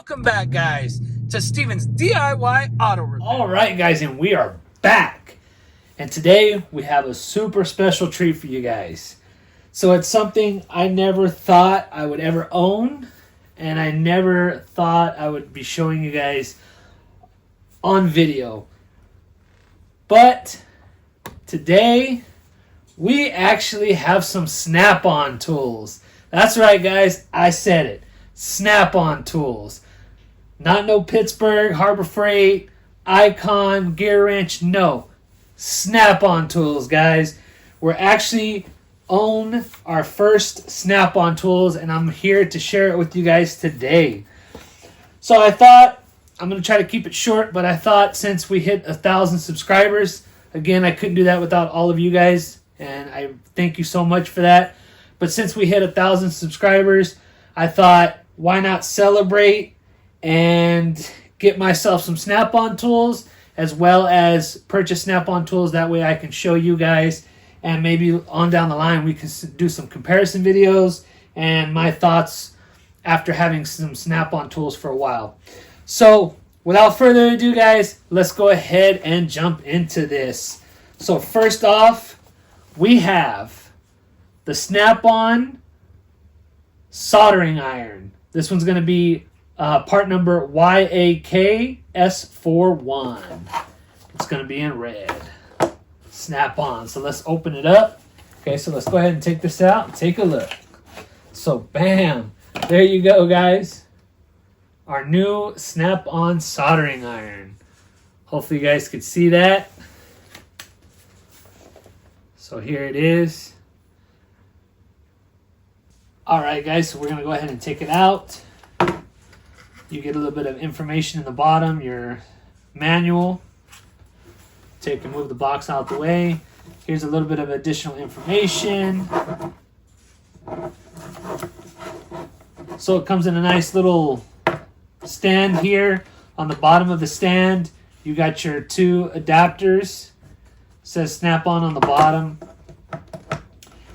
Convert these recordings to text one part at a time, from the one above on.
Welcome back, guys, to Steven's DIY Auto Repair. All right, guys, and we are back. And today we have a super special treat for you guys. So it's something I never thought I would ever own, and I never thought I would be showing you guys on video. But today we actually have some SnapOn tools. That's right, guys, I said it. SnapOn tools. Not no Pittsburgh, Harbor Freight, Icon, Gear Wrench. No. SnapOn tools, guys. We're actually own our first SnapOn tools, and I'm here to share it with you guys today. So I thought, I'm going to try to keep it short, but I thought since we hit 1,000 subscribers, again, I couldn't do that without all of you guys, and I thank you so much for that. But since we hit 1,000 subscribers, I thought, why not celebrate and get myself some SnapOn tools, as well as purchase SnapOn tools. That way I can show you guys, and maybe on down the line we can do some comparison videos and my thoughts after having some SnapOn tools for a while. So without further ado, guys, let's go ahead and jump into this. So first off, we have the SnapOn soldering iron. This one's going to be part number YAKS41. It's going to be in red. SnapOn. So let's open it up. Okay, so let's go ahead and take this out and take a look. So bam, there you go, guys. Our new SnapOn soldering iron. Hopefully you guys could see that. So here it is. Alright, guys, so we're going to go ahead and take it out. You get a little bit of information in the bottom, your manual. Take and move the box out the way. Here's a little bit of additional information. So it comes in a nice little stand here. On the bottom of the stand, you got your two adapters. It says SnapOn on the bottom.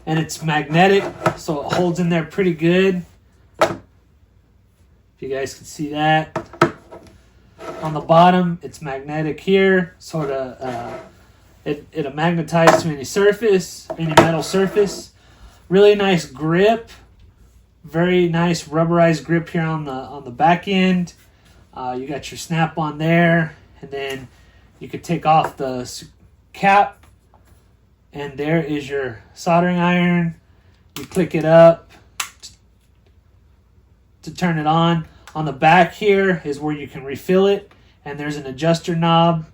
And it's magnetic, so it holds in there pretty good. If you guys can see that. On the bottom, it's magnetic here, sort of it'll magnetize to any surface, any metal surface. Really nice grip, very nice rubberized grip here on the back end. You got your SnapOn there, and then you could take off the cap. And there is your soldering iron. You click it up to turn it on. On the back here is where you can refill it. And there's an adjuster knob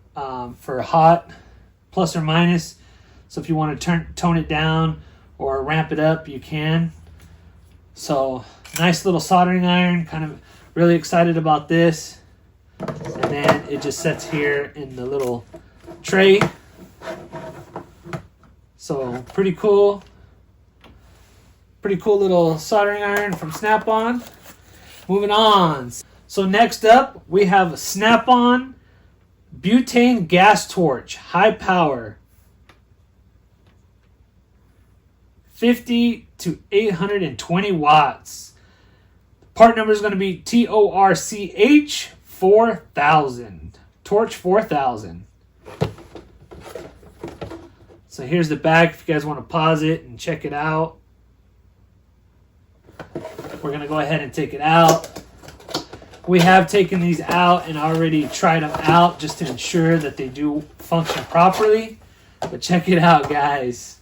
for hot, plus or minus. So if you want to tone it down or ramp it up, you can. So nice little soldering iron. Kind of really excited about this. And then it just sits here in the little tray. So pretty cool little soldering iron from SnapOn. Moving on. So next up we have a SnapOn Butane gas torch, high power, 50 to 820 watts. Part number is going to be TORCH 4000. Torch 4000. So here's the back if you guys want to pause it and check it out. We're going to go ahead and take it out. We have taken these out and already tried them out just to ensure that they do function properly. But check it out, guys.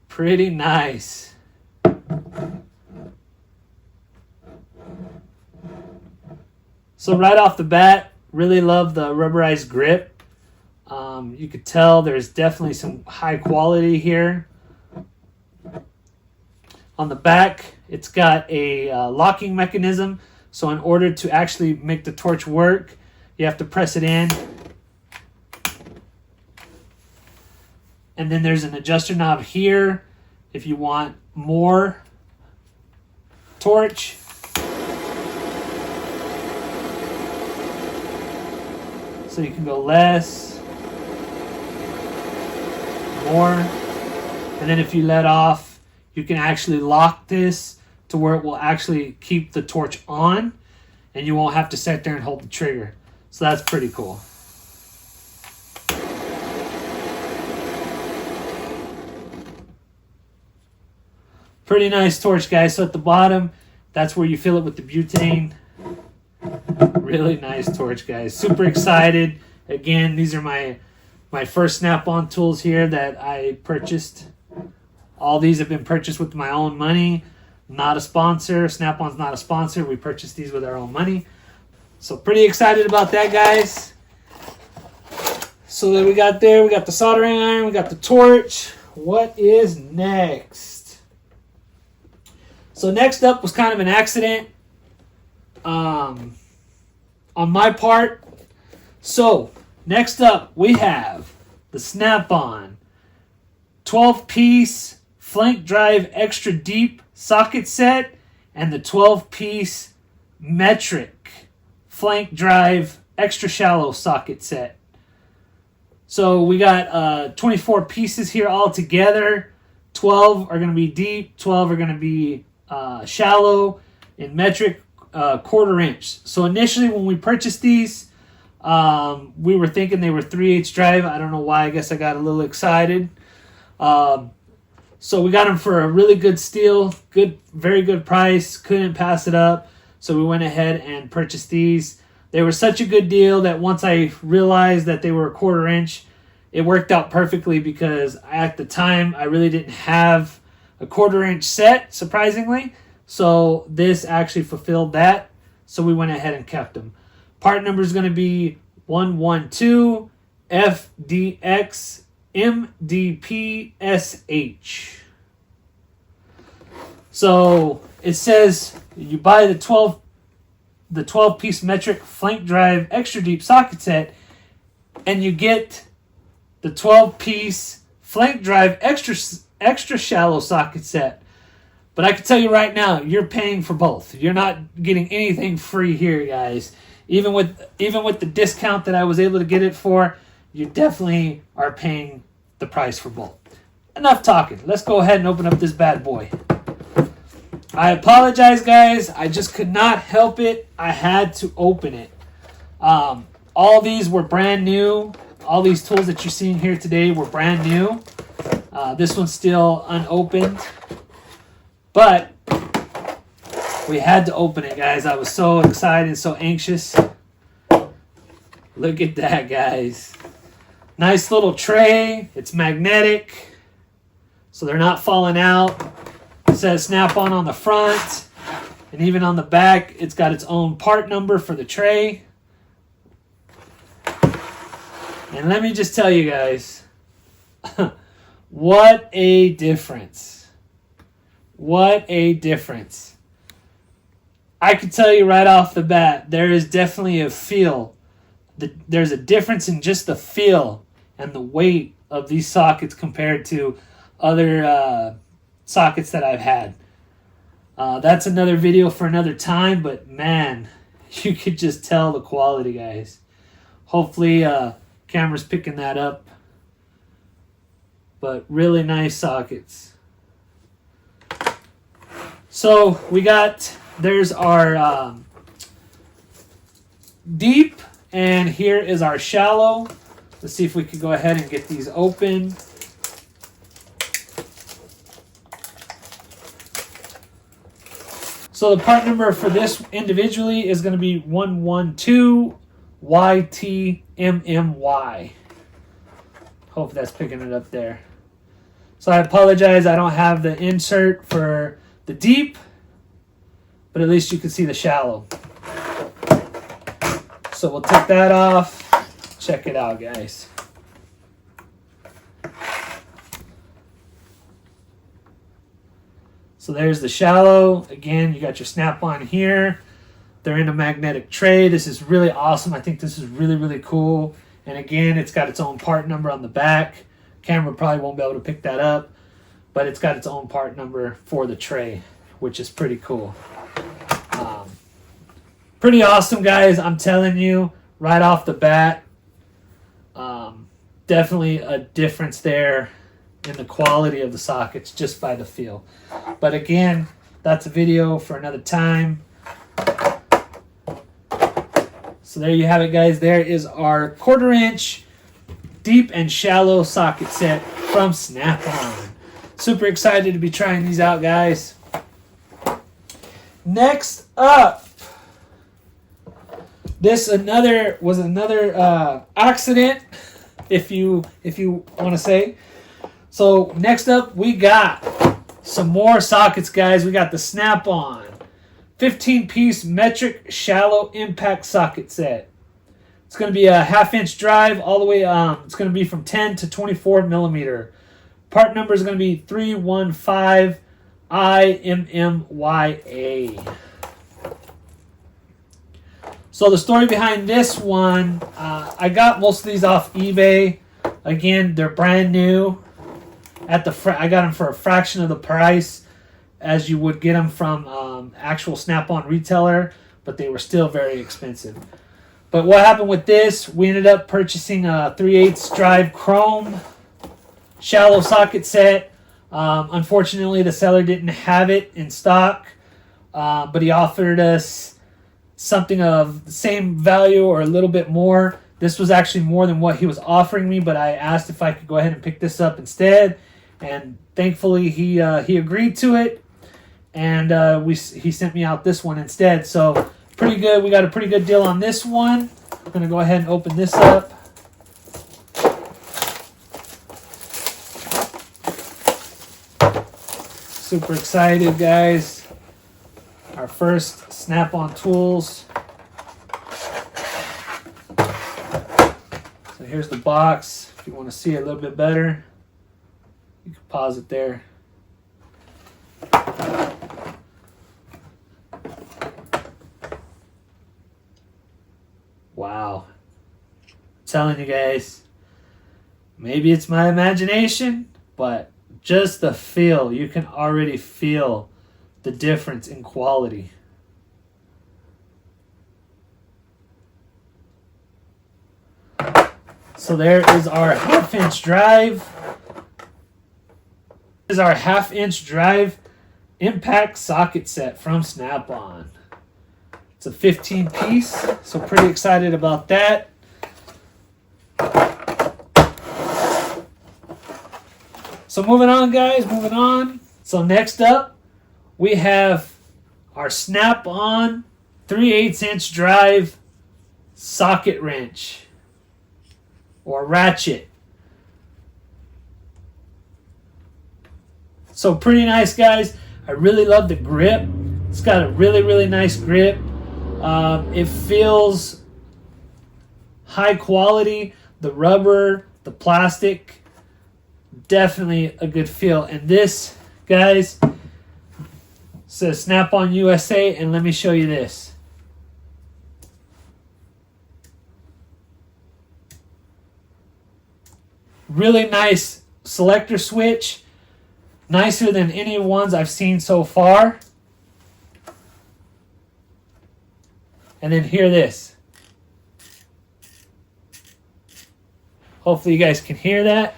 Pretty nice. So right off the bat, really love the rubberized grip. You could tell there's definitely some high quality here. On the back, it's got a locking mechanism. So in order to actually make the torch work, you have to press it in. And then there's an adjuster knob here if you want more torch. So you can go less, more, and then if you let off, you can actually lock this to where it will actually keep the torch on. and you won't have to sit there and hold the trigger. So that's pretty cool. Pretty nice torch, guys. So at the bottom, that's where you fill it with the butane. Really nice torch, guys. Super excited. Again, these are my first Snap-on tools here that I purchased. All these have been purchased with my own money. Not a sponsor. Snap-on's not a sponsor. We purchased these with our own money. So pretty excited about that, guys. So that we got there, we got the soldering iron, we got the torch. What is next? So next up was kind of an accident on my part. So next up we have the Snap-on 12-piece flank drive extra deep socket set and the 12-piece metric flank drive extra shallow socket set. So we got 24 pieces here all together. 12 are going to be deep, 12 are going to be shallow in metric 1/4 inch. So initially when we purchased these, we were thinking they were 3/8 drive. I don't know why. I guess I got a little excited. So we got them for a really good steal, very good price. Couldn't pass it up. So we went ahead and purchased these. They were such a good deal that once I realized that they were 1/4 inch, it worked out perfectly because at the time I really didn't have a 1/4 inch set, surprisingly. So this actually fulfilled that. So we went ahead and kept them. Part number is going to be 112 FDX MDPSH. So it says you buy the 12-piece metric flank drive extra deep socket set, and you get the 12-piece flank drive extra shallow socket set. But I can tell you right now, you're paying for both. You're not getting anything free here, guys. Even with the discount that I was able to get it for, you definitely are paying the price for both. Enough talking. Let's go ahead and open up this bad boy. I apologize, guys. I just could not help it. I had to open it. All these were brand new. All these tools that you're seeing here today were brand new. This one's still unopened. But we had to open it, guys. I was so excited, so anxious. Look at that, guys. Nice little tray. It's magnetic, so they're not falling out. It says Snap-on on the front, and even on the back, it's got its own part number for the tray. And let me just tell you guys, what a difference. What a difference. I can tell you right off the bat, there is definitely a feel. There's a difference in just the feel and the weight of these sockets compared to other sockets that I've had. That's another video for another time, but man, you could just tell the quality, guys. Hopefully camera's picking that up. But really nice sockets. So we got, there's our deep, and here is our shallow. Let's see if we can go ahead and get these open. So the part number for this individually is going to be 112YTMMY. Hope that's picking it up there. So I apologize, I don't have the insert for the deep, but at least you can see the shallow. So we'll take that off. Check it out, guys. So there's the shallow. Again, you got your Snap-on here. They're in a magnetic tray. This is really awesome. I think this is really, really cool. And again, it's got its own part number on the back. Camera probably won't be able to pick that up, but it's got its own part number for the tray, which is pretty cool. Pretty awesome, guys. I'm telling you, right off the bat, definitely a difference there in the quality of the sockets just by the feel. But again, that's a video for another time. So there you have it, guys. There is our 1/4 inch deep and shallow socket set from SnapOn. Super excited to be trying these out, guys. Next up, this was another accident, if you want to say. So next up, we got some more sockets, guys. We got the SnapOn 15-piece metric shallow impact socket set. It's going to be a 1/2 inch drive all the way. It's going to be from 10 to 24 millimeter. Part number is going to be 315IMMYA. So the story behind this one, I got most of these off eBay. Again, they're brand new. I got them for a fraction of the price as you would get them from actual Snap-on retailer, but they were still very expensive. But what happened with this, we ended up purchasing a 3/8 drive chrome shallow socket set. Unfortunately, the seller didn't have it in stock, but he offered us something of the same value or a little bit more. This was actually more than what he was offering me, but I asked if I could go ahead and pick this up instead, and thankfully he agreed to it, and he sent me out this one instead. So pretty good. We got a pretty good deal on this one. I'm going to go ahead and open this up. Super excited, guys. Our first Snap-on tools. So here's the box. If you want to see it a little bit better, you can pause it there. Wow. I'm telling you guys, maybe it's my imagination, but just the feel, you can already feel the difference in quality. So there is our 1/2 inch drive. This is our 1/2 inch drive impact socket set from Snap-on. It's a 15 piece, so pretty excited about that. So moving on, guys, moving on. So next up, we have our Snap-on 3/8 inch drive socket wrench or ratchet. So pretty nice, guys. I really love the grip. It's got a really, really nice grip. It feels high quality. The rubber, the plastic, definitely a good feel. And this, guys, says Snap-on USA, and let me show you this. Really nice selector switch. Nicer than any ones I've seen so far. And then hear this. Hopefully you guys can hear that.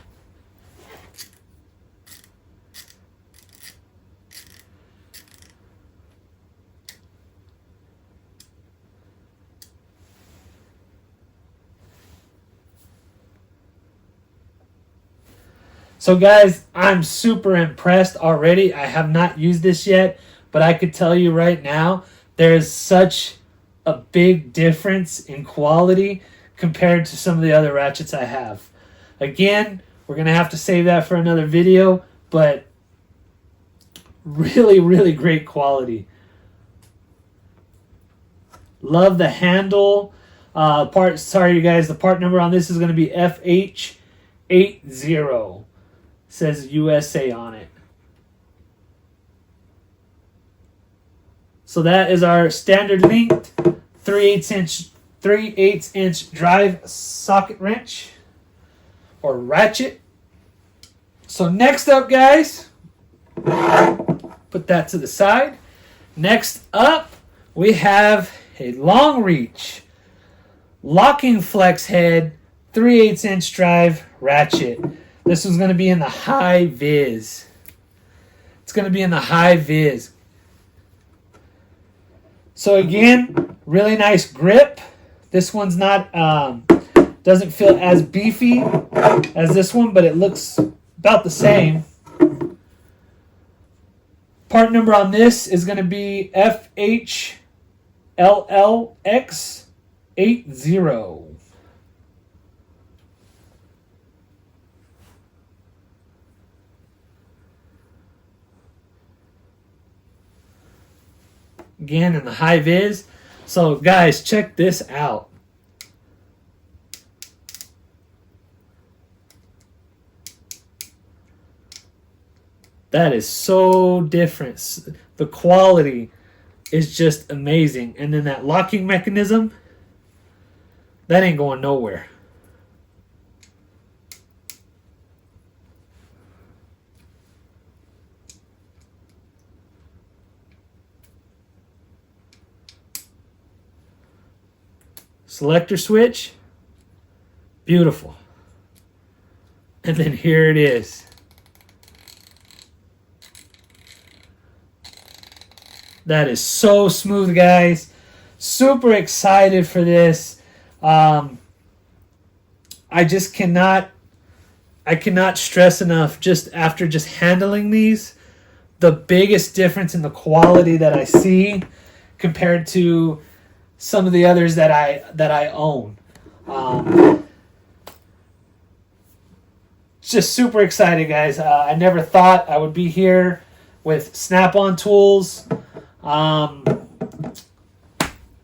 So guys, I'm super impressed already. I have not used this yet, but I could tell you right now, there is such a big difference in quality compared to some of the other ratchets I have. Again, we're going to have to save that for another video, but really, really great quality. Love the handle. Sorry, you guys, the part number on this is going to be FH80. Says USA on it. So that is our standard linked 3/8 inch drive socket wrench or ratchet. So next up, guys, put that to the side. Next up, we have a long reach locking flex head 3/8 inch drive ratchet. This is going to be in the high vis. It's going to be in the high vis. So again, really nice grip. This one's not, doesn't feel as beefy as this one, but it looks about the same. Part number on this is going to be FHLLX80. Again, in the high vis. So, guys, check this out. That is so different. The quality is just amazing. And then that locking mechanism, that ain't going nowhere. Selector switch, beautiful. And then here it is. That is so smooth, guys. Super excited for this. I cannot stress enough, just after just handling these, the biggest difference in the quality that I see compared to some of the others that I own. Just super excited, guys. I never thought I would be here with SnapOn tools,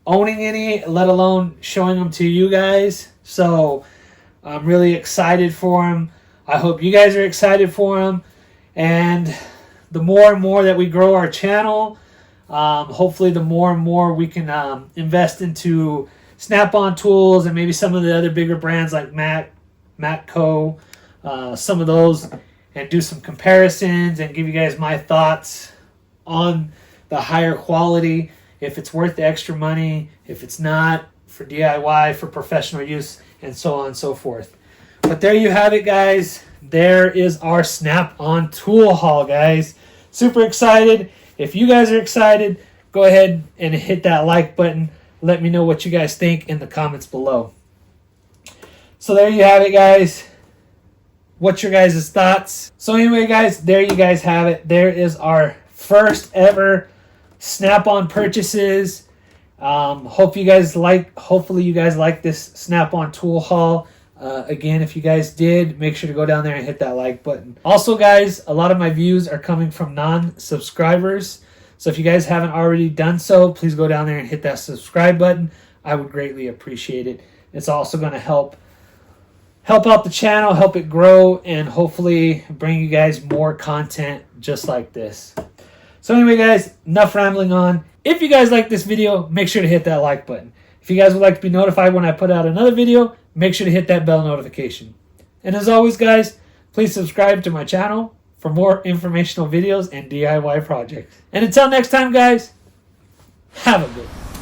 owning any, let alone showing them to you guys. So I'm really excited for them. I hope you guys are excited for them. And the more and more that we grow our channel, hopefully the more and more we can invest into SnapOn tools and maybe some of the other bigger brands like Matco, some of those, and do some comparisons and give you guys my thoughts on the higher quality, if it's worth the extra money, if it's not, for DIY, for professional use, and so on and so forth. But there you have it, guys. There is our SnapOn tool haul, guys. Super excited. If you guys are excited, go ahead and hit that like button. Let me know what you guys think in the comments below. So there you have it, guys. What's your guys' thoughts? So anyway, guys, there you guys have it. There is our first ever SnapOn purchases. Hopefully you guys like this SnapOn tool haul. Again, if you guys did, make sure to go down there and hit that like button. Also, guys, a lot of my views are coming from non-subscribers. So if you guys haven't already done so, please go down there and hit that subscribe button. I would greatly appreciate it. It's also going to help out the channel, help it grow, and hopefully bring you guys more content just like this. So anyway, guys, enough rambling on. If you guys like this video, make sure to hit that like button. If you guys would like to be notified when I put out another video, make sure to hit that bell notification. And as always, guys, please subscribe to my channel for more informational videos and DIY projects. And until next time, guys, have a good one.